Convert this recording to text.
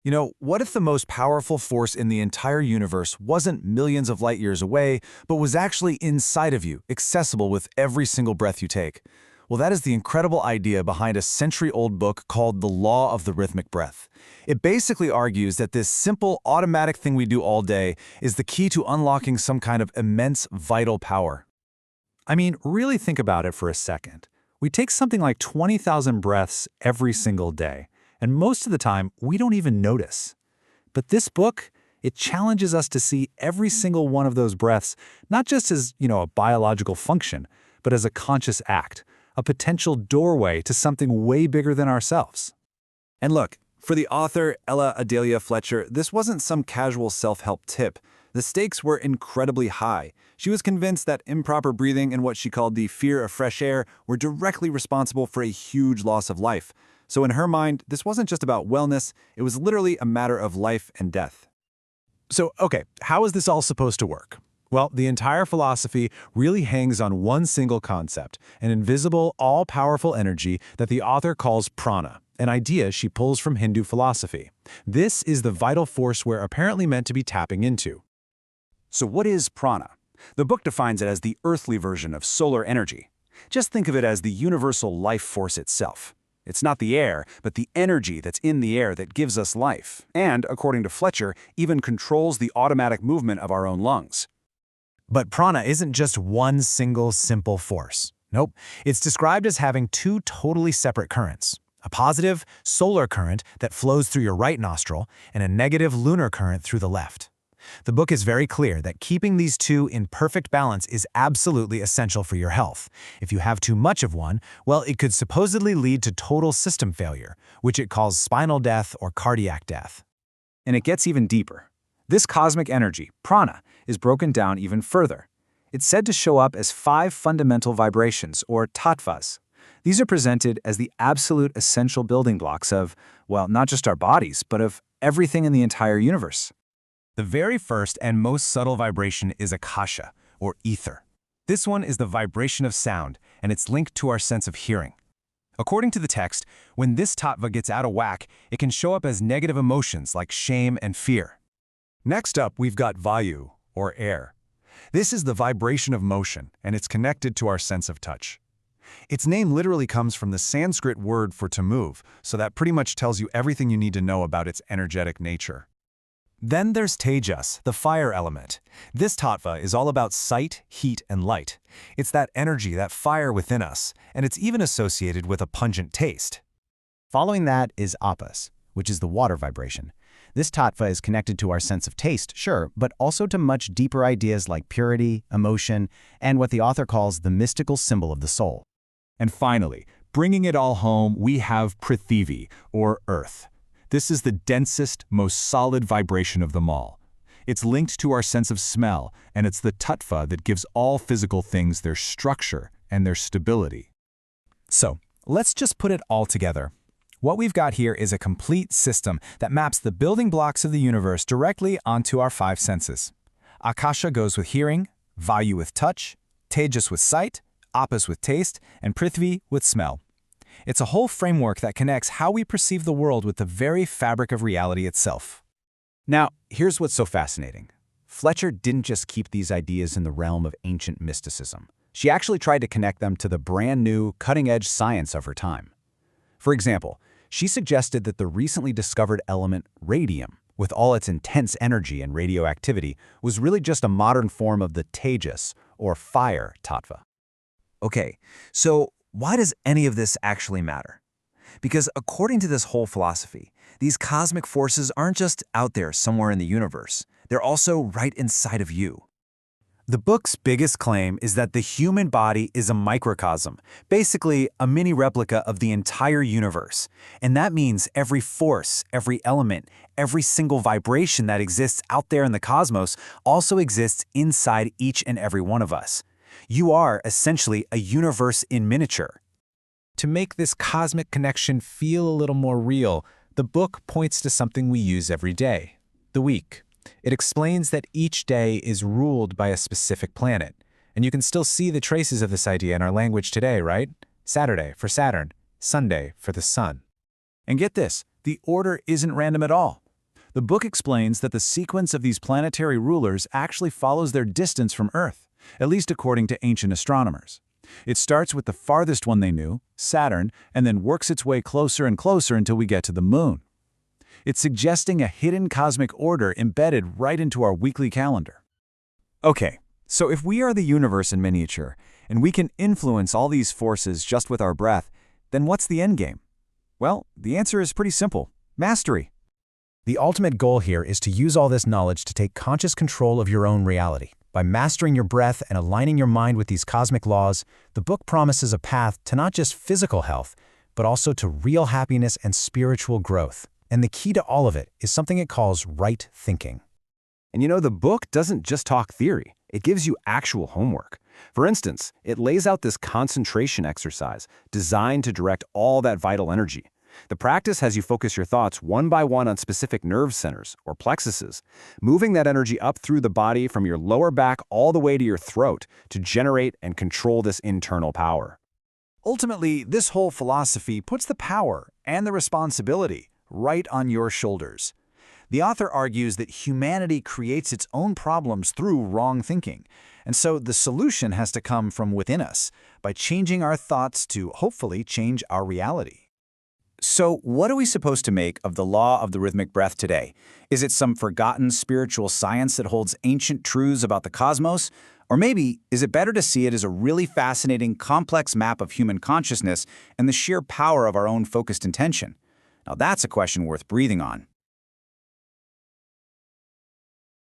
What if the most powerful force in the entire universe wasn't millions of light years away, but was actually inside of you, accessible with every single breath you take? Well, that is the incredible idea behind a century-old book called The Law of the Rhythmic Breath. It basically argues that this simple, automatic thing we do all day is the key to unlocking some kind of immense, vital power. I mean, really think about it for a second. We take something like 20,000 breaths every single day, and most of the time, we don't even notice. But this book, it challenges us to see every single one of those breaths, not just as, a biological function, but as a conscious act, a potential doorway to something way bigger than ourselves. And look, for the author, Ella Adelia Fletcher, this wasn't some casual self-help tip. The stakes were incredibly high. She was convinced that improper breathing and what she called the fear of fresh air were directly responsible for a huge loss of life. So in her mind, this wasn't just about wellness, it was literally a matter of life and death. So, okay, how is this all supposed to work? Well, the entire philosophy really hangs on one single concept, an invisible, all-powerful energy that the author calls prana, an idea she pulls from Hindu philosophy. This is the vital force we're apparently meant to be tapping into. So what is prana? The book defines it as the earthly version of solar energy. Just think of it as the universal life force itself. It's not the air, but the energy that's in the air that gives us life, and, according to Fletcher, even controls the automatic movement of our own lungs. But prana isn't just one single simple force. Nope, it's described as having two totally separate currents. A positive, solar current that flows through your right nostril, and a negative lunar current through the left. The book is very clear that keeping these two in perfect balance is absolutely essential for your health. If you have too much of one, well, it could supposedly lead to total system failure, which it calls spinal death or cardiac death. And it gets even deeper. This cosmic energy, prana, is broken down even further. It's said to show up as 5 fundamental vibrations, or tattvas. These are presented as the absolute essential building blocks of, well, not just our bodies, but of everything in the entire universe. The very first and most subtle vibration is Akasha, or ether. This one is the vibration of sound, and it's linked to our sense of hearing. According to the text, when this tattva gets out of whack, it can show up as negative emotions like shame and fear. Next up, we've got Vayu, or air. This is the vibration of motion, and it's connected to our sense of touch. Its name literally comes from the Sanskrit word for to move, so that pretty much tells you everything you need to know about its energetic nature. Then there's Tejas, the fire element. This tattva is all about sight, heat, and light. It's that energy, that fire within us, and it's even associated with a pungent taste. Following that is Apas, which is the water vibration. This tattva is connected to our sense of taste, sure, but also to much deeper ideas like purity, emotion, and what the author calls the mystical symbol of the soul. And finally, bringing it all home, we have Prithivi, or earth. This is the densest, most solid vibration of them all. It's linked to our sense of smell, and it's the tattva that gives all physical things their structure and their stability. So, let's just put it all together. What we've got here is a complete system that maps the building blocks of the universe directly onto our 5 senses. Akasha goes with hearing, Vayu with touch, Tejas with sight, Apas with taste, and Prithvi with smell. It's a whole framework that connects how we perceive the world with the very fabric of reality itself. Now, here's what's so fascinating. Fletcher didn't just keep these ideas in the realm of ancient mysticism. She actually tried to connect them to the brand new, cutting-edge science of her time. For example, she suggested that the recently discovered element radium, with all its intense energy and radioactivity, was really just a modern form of the Tejas, or fire tattva. Okay, so why does any of this actually matter? Because according to this whole philosophy, these cosmic forces aren't just out there somewhere in the universe. They're also right inside of you. The book's biggest claim is that the human body is a microcosm, basically a mini replica of the entire universe. And that means every force, every element, every single vibration that exists out there in the cosmos also exists inside each and every one of us. You are essentially a universe in miniature. To make this cosmic connection feel a little more real, the book points to something we use every day, the week. It explains that each day is ruled by a specific planet. And you can still see the traces of this idea in our language today, right? Saturday for Saturn, Sunday for the sun. And get this, the order isn't random at all. The book explains that the sequence of these planetary rulers actually follows their distance from Earth, at least according to ancient astronomers. It starts with the farthest one they knew, Saturn, and then works its way closer and closer until we get to the Moon. It's suggesting a hidden cosmic order embedded right into our weekly calendar. Okay, so if we are the universe in miniature, and we can influence all these forces just with our breath, then what's the endgame? Well, the answer is pretty simple: mastery. The ultimate goal here is to use all this knowledge to take conscious control of your own reality. By mastering your breath and aligning your mind with these cosmic laws, the book promises a path to not just physical health, but also to real happiness and spiritual growth. And the key to all of it is something it calls right thinking. And the book doesn't just talk theory. It gives you actual homework. For instance, it lays out this concentration exercise designed to direct all that vital energy. The practice has you focus your thoughts one by one on specific nerve centers, or plexuses, moving that energy up through the body from your lower back all the way to your throat to generate and control this internal power. Ultimately, this whole philosophy puts the power and the responsibility right on your shoulders. The author argues that humanity creates its own problems through wrong thinking, and so the solution has to come from within us, by changing our thoughts to hopefully change our reality. So what are we supposed to make of the law of the rhythmic breath today? Is it some forgotten spiritual science that holds ancient truths about the cosmos? Or maybe, is it better to see it as a really fascinating, complex map of human consciousness and the sheer power of our own focused intention? Now that's a question worth breathing on.